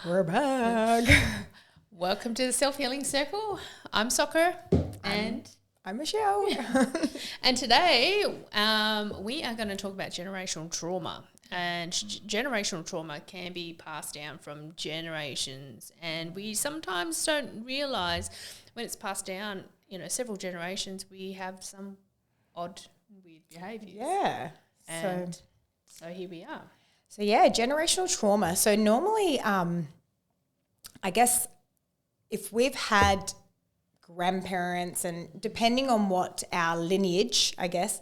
We're back. Welcome to the Self-Healing Circle. I'm Soccer and I'm Michelle. and today we are going to talk about generational trauma. And generational trauma can be passed down from generations, and we sometimes don't realise when it's passed down, several generations, we have some odd, weird behaviours. Yeah. And so here we are. So generational trauma. So normally, I guess if we've had grandparents, and depending on what our lineage, I guess,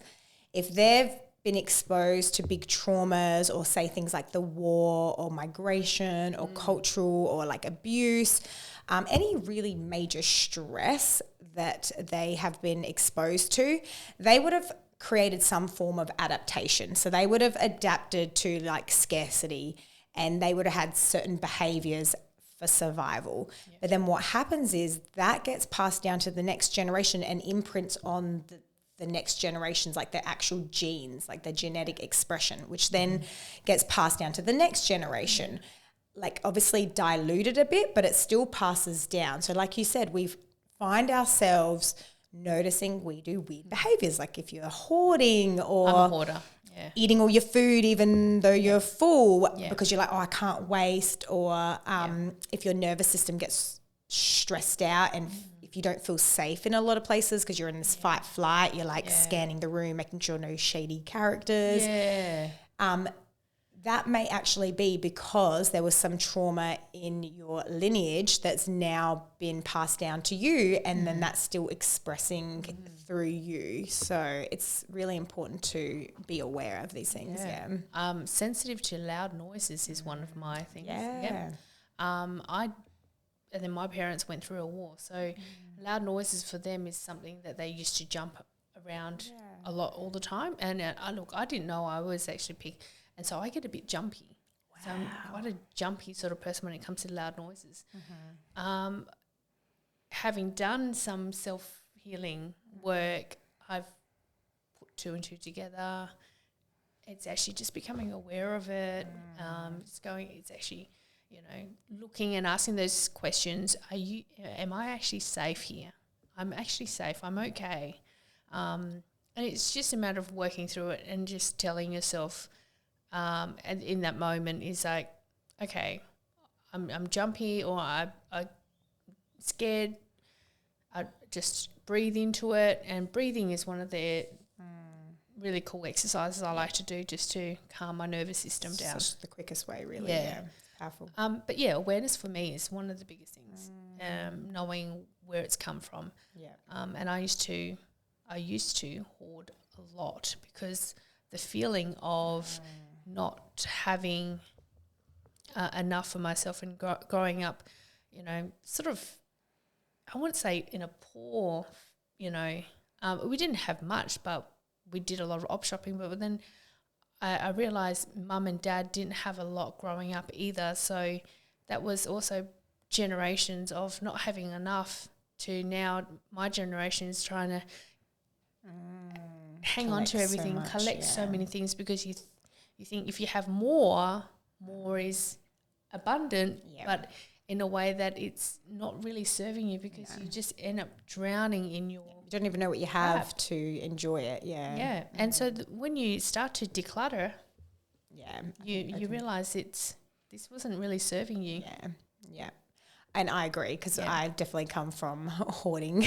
if they've been exposed to big traumas, or say things like the war or migration or cultural or like abuse, any really major stress that they have been exposed to, they would have created some form of adaptation. So they would have adapted to like scarcity, and they would have had certain behaviors for survival. Yeah. But then what happens is that gets passed down to the next generation and imprints on the next generations, like their actual genes, like their genetic expression, which then gets passed down to the next generation. Like obviously diluted a bit, but it still passes down. So like you said, we find ourselves noticing we do weird behaviors, like if you're hoarding or I'm a hoarder. Yeah. Eating all your food even though you're full because you're like, oh, I can't waste, or if your nervous system gets stressed out and if you don't feel safe in a lot of places because you're in this fight flight, you're like scanning the room, making sure no shady characters. Yeah. That may actually be because there was some trauma in your lineage that's now been passed down to you, and then that's still expressing through you. So it's really important to be aware of these things. Yeah. Sensitive to loud noises is one of my things. Yeah. And then my parents went through a war, so loud noises for them is something that they used to jump around a lot all the time. And I didn't know I was actually picked. And so I get a bit jumpy. Wow. So I'm quite a jumpy sort of person when it comes to loud noises. Having done some self-healing work, I've put two and two together. It's actually just becoming aware of it. It's actually, looking and asking those questions. Am I actually safe here? I'm actually safe. I'm okay. And it's just a matter of working through it and just telling yourself, and in that moment is like, okay, I'm jumpy, or I'm scared. I just breathe into it, and breathing is one of the really cool exercises I like to do just to calm my nervous system down. Such the quickest way, really. Yeah. Powerful. But awareness for me is one of the biggest things. Knowing where it's come from. Yeah. And I used to hoard a lot because the feeling of not having enough for myself, and growing up, sort of, I wouldn't say in a poor, we didn't have much, but we did a lot of op shopping. But then I realised mum and dad didn't have a lot growing up either. So that was also generations of not having enough to now my generation is trying to hang on to everything, collect so many things, because you think if you have more is abundant, but in a way that it's not really serving you, because you just end up drowning in your... You don't even know what you have to enjoy it, Yeah, and so when you start to declutter, you realise this wasn't really serving you. Yeah. And I agree, because I definitely come from hoarding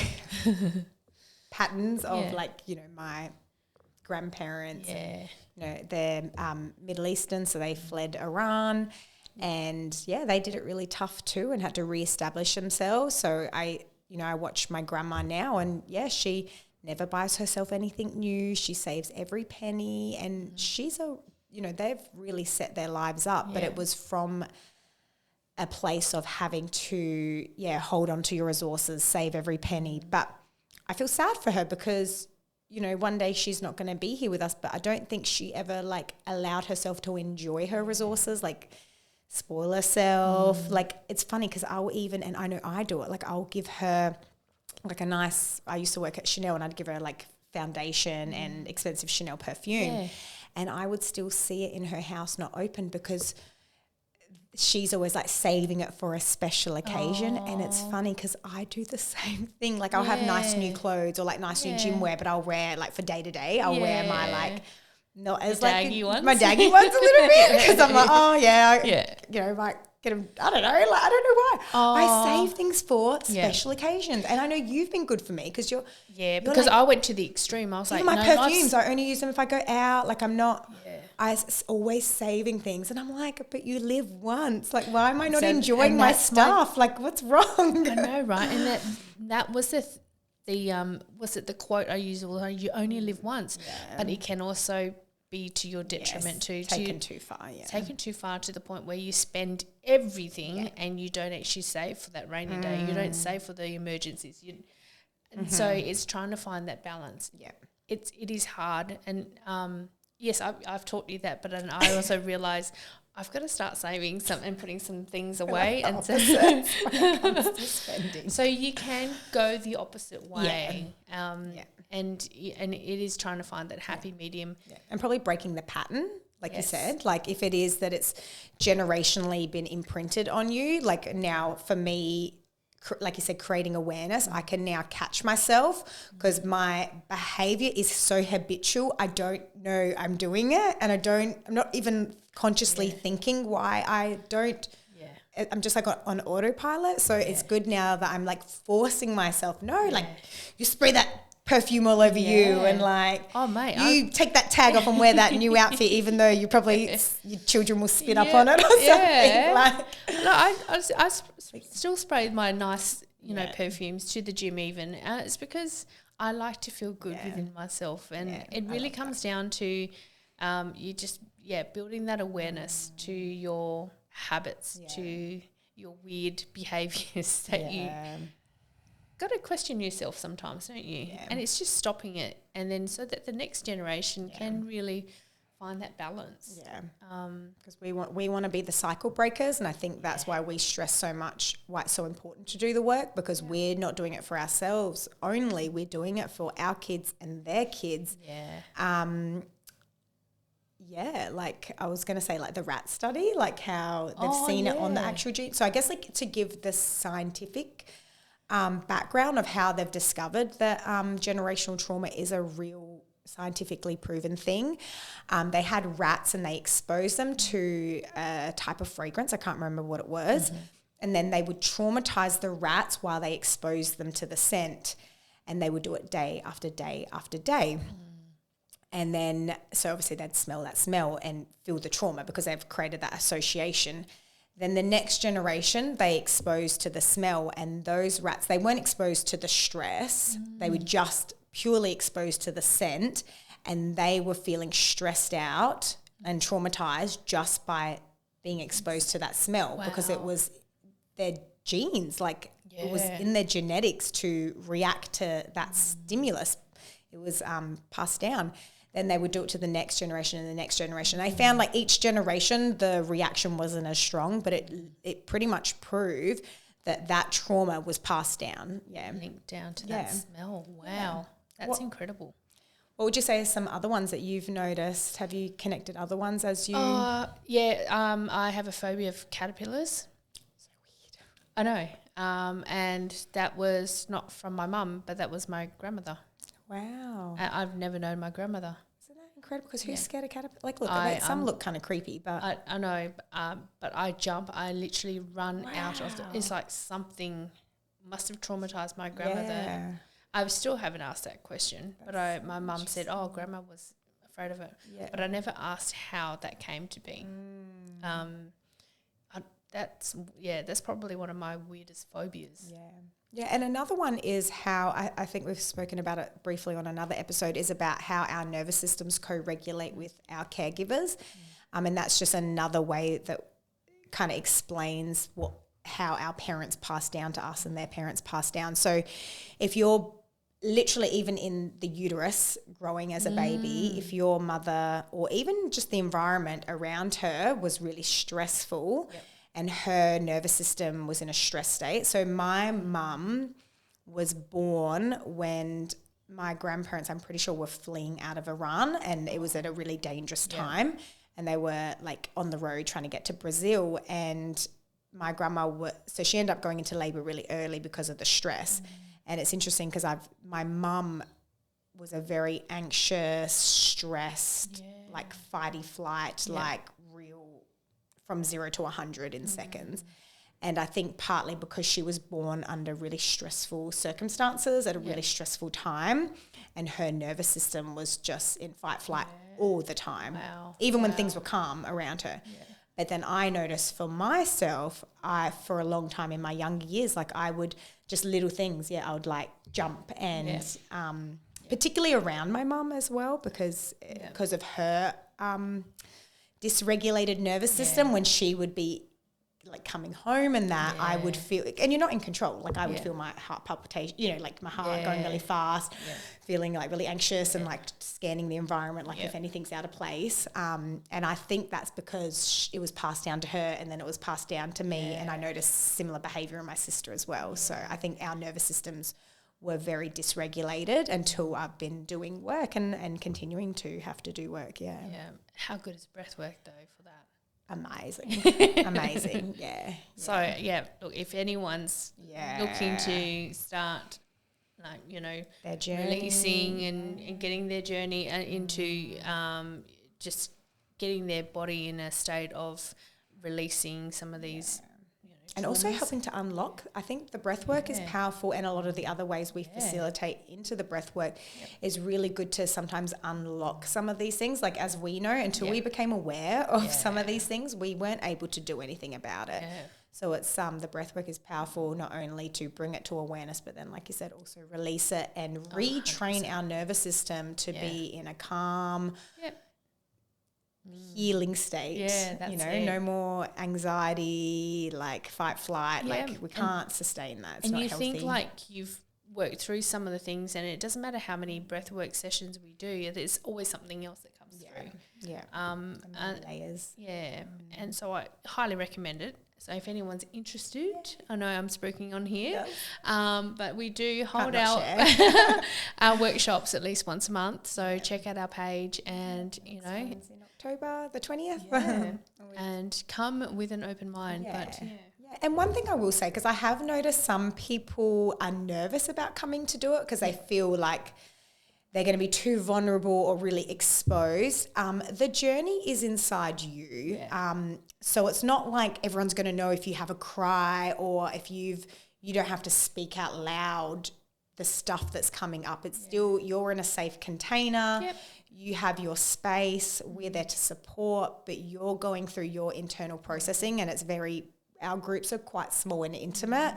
patterns of my grandparents. They're Middle Eastern, so they fled Iran, and they did it really tough too, and had to reestablish themselves. So I watch my grandma now, and she never buys herself anything new. She saves every penny, and she's they've really set their lives up, but it was from a place of having to hold on to your resources, save every penny. But I feel sad for her, because one day she's not going to be here with us, but I don't think she ever allowed herself to enjoy her resources, spoil herself. It's funny, because and I know I do it, I'll give her I used to work at Chanel, and I'd give her foundation and expensive Chanel perfume, and I would still see it in her house not open, because she's always like saving it for a special occasion. And it's funny because I do the same thing. Like I'll have nice new clothes or like nice new gym wear, but I'll wear like for day to day, I'll wear my like, not as like daggy ones. my daggy ones a little bit because I'm like, oh yeah, you know, like get them. I don't know, like I don't know why. I save things for special occasions, and I know you've been good for me because you're because like, I went to the extreme. I was like, even my perfumes, I only use them if I go out. Like I'm not. Always saving things, and I'm like, but you live once. Like, why am I not enjoying my stuff? Like, what's wrong? I know, right? And that was the quote I used? Well, you only live once, but it can also be to your detriment too. Taken too far, taken too far to the point where you spend everything and you don't actually save for that rainy day. You don't save for the emergencies. So it's trying to find that balance. Yeah, it is hard, and yes, I've taught you that, but then I also realised I've got to start saving some and putting some things away, and so you can go the opposite way. And it is trying to find that happy medium. Yeah. And probably breaking the pattern, like you said. Like if it is that it's generationally been imprinted on you, like now for me, like you said, creating awareness, I can now catch myself because my behavior is so habitual. I don't know I'm doing it, and I'm not even consciously thinking why I don't. I'm just like on autopilot. So it's good now that I'm like forcing myself. No, like you spray that perfume all over you, and like, oh mate, you take that tag off and wear that new outfit, even though you probably your children will spit up on it or something. Like, no, I still spray my nice, perfumes to the gym even. It's because I like to feel good within myself, and it really comes down to you just building that awareness to your habits, to your weird behaviors that you got to question yourself sometimes, don't you? And it's just stopping it, and then so that the next generation can really find that balance. Because we want to be the cycle breakers, and I think that's why we stress so much why it's so important to do the work, because we're not doing it for ourselves only, we're doing it for our kids and their kids. Like I was going to say, like the rat study, like how they've seen it on the actual gene. So I guess like to give the scientific background of how they've discovered that generational trauma is a real scientifically proven thing. They had rats and they exposed them to a type of fragrance. I can't remember what it was. And then they would traumatize the rats while they exposed them to the scent, and they would do it day after day after day. And then, so obviously they'd smell that smell and feel the trauma because they've created that association. Then the next generation, they exposed to the smell, and those rats, they weren't exposed to the stress. They were just purely exposed to the scent, and they were feeling stressed out and traumatized just by being exposed to that smell because it was their genes, like it was in their genetics to react to that stimulus. It was passed down. Then they would do it to the next generation and the next generation. They found like each generation, the reaction wasn't as strong, but it pretty much proved that trauma was passed down. Linked down to that smell. Wow. That's incredible. What would you say are some other ones that you've noticed? Have you connected other ones as you? I have a phobia of caterpillars. So weird. I know. And that was not from my mum, but that was my grandmother. Wow. I've never known my grandmother. Isn't that incredible? Because who's scared of caterpillars? Like, look, some look kind of creepy, but... I know, but I jump. I literally run out of it's like something must have traumatized my grandmother. Yeah. I still haven't asked that question, but my mum said, oh, grandma was afraid of it. Yeah. But I never asked how that came to be. That's probably one of my weirdest phobias. Yeah, and another one is how, I think we've spoken about it briefly on another episode, is about how our nervous systems co-regulate with our caregivers. And that's just another way that kind of explains how our parents pass down to us and their parents pass down. So if you're literally even in the uterus growing as a baby, if your mother or even just the environment around her was really stressful, and her nervous system was in a stress state. So my mum was born when my grandparents, I'm pretty sure, were fleeing out of Iran, and it was at a really dangerous time. and they were like on the road trying to get to Brazil, and my grandma so she ended up going into labor really early because of the stress. And it's interesting because my mum was a very anxious, stressed, like fighty flight, like real from 0 to 100 in seconds. And I think partly because she was born under really stressful circumstances at a really stressful time, and her nervous system was just in fight flight all the time, even when things were calm around her. But then I noticed for myself, for a long time in my younger years, like I would just little things, I would like jump and particularly around my mum as well because of her dysregulated nervous system when she would be like coming home and that I would feel, and you're not in control, like I would feel my heart palpitation, like my heart going really fast, feeling like really anxious and like scanning the environment like if anything's out of place, and I think that's because it was passed down to her and then it was passed down to me, and I noticed similar behaviour in my sister as well. So I think our nervous systems were very dysregulated until I've been doing work and continuing to have to do work. How good is breath work though for that? Amazing. So look, if anyone's looking to start like their journey, releasing and getting their journey into just getting their body in a state of releasing some of these and also helping to unlock. I think the breath work is powerful, and a lot of the other ways we facilitate into the breath work is really good to sometimes unlock some of these things. Like as we know, until we became aware of some of these things, we weren't able to do anything about it. So it's the breath work is powerful not only to bring it to awareness, but then like you said, also release it and retrain our nervous system to be in a calm, healing state. That's no more anxiety, like fight flight, like we can't sustain that. It's and not you healthy. think like you've worked through some of the things, and it doesn't matter how many breathwork sessions we do, there's always something else that comes through. Layers. And so I highly recommend it. So if anyone's interested, I know I'm speaking on here, but we do hold our workshops at least once a month. So check out our page, and in October the 20th, and come with an open mind. And one thing I will say, because I have noticed some people are nervous about coming to do it because they feel like they're going to be too vulnerable or really exposed. The journey is inside you. So it's not like everyone's going to know if you have a cry or if you don't have to speak out loud the stuff that's coming up. It's still, you're in a safe container. You have your space. We're there to support, but you're going through your internal processing, and our groups are quite small and intimate.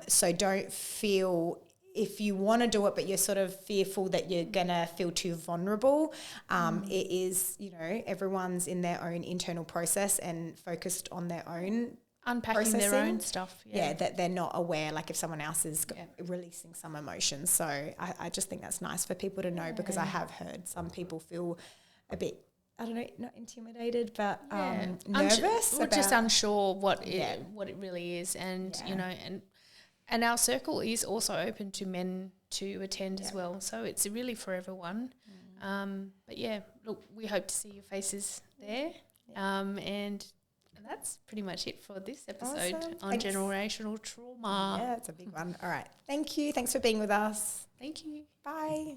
So don't feel, if you want to do it but you're sort of fearful that you're going to feel too vulnerable, it is, everyone's in their own internal process and focused on their own unpacking processing. their own stuff. That they're not aware, like if someone else is releasing some emotions. So I just think that's nice for people to know, because I have heard some people feel a bit, I don't know, not intimidated, but nervous. Or just unsure what it really is. And, and our circle is also open to men to attend as well. So it's really for everyone. But look, we hope to see your faces there. And that's pretty much it for this episode on generational trauma. Yeah, it's a big one. All right. Thank you. Thanks for being with us. Thank you. Bye.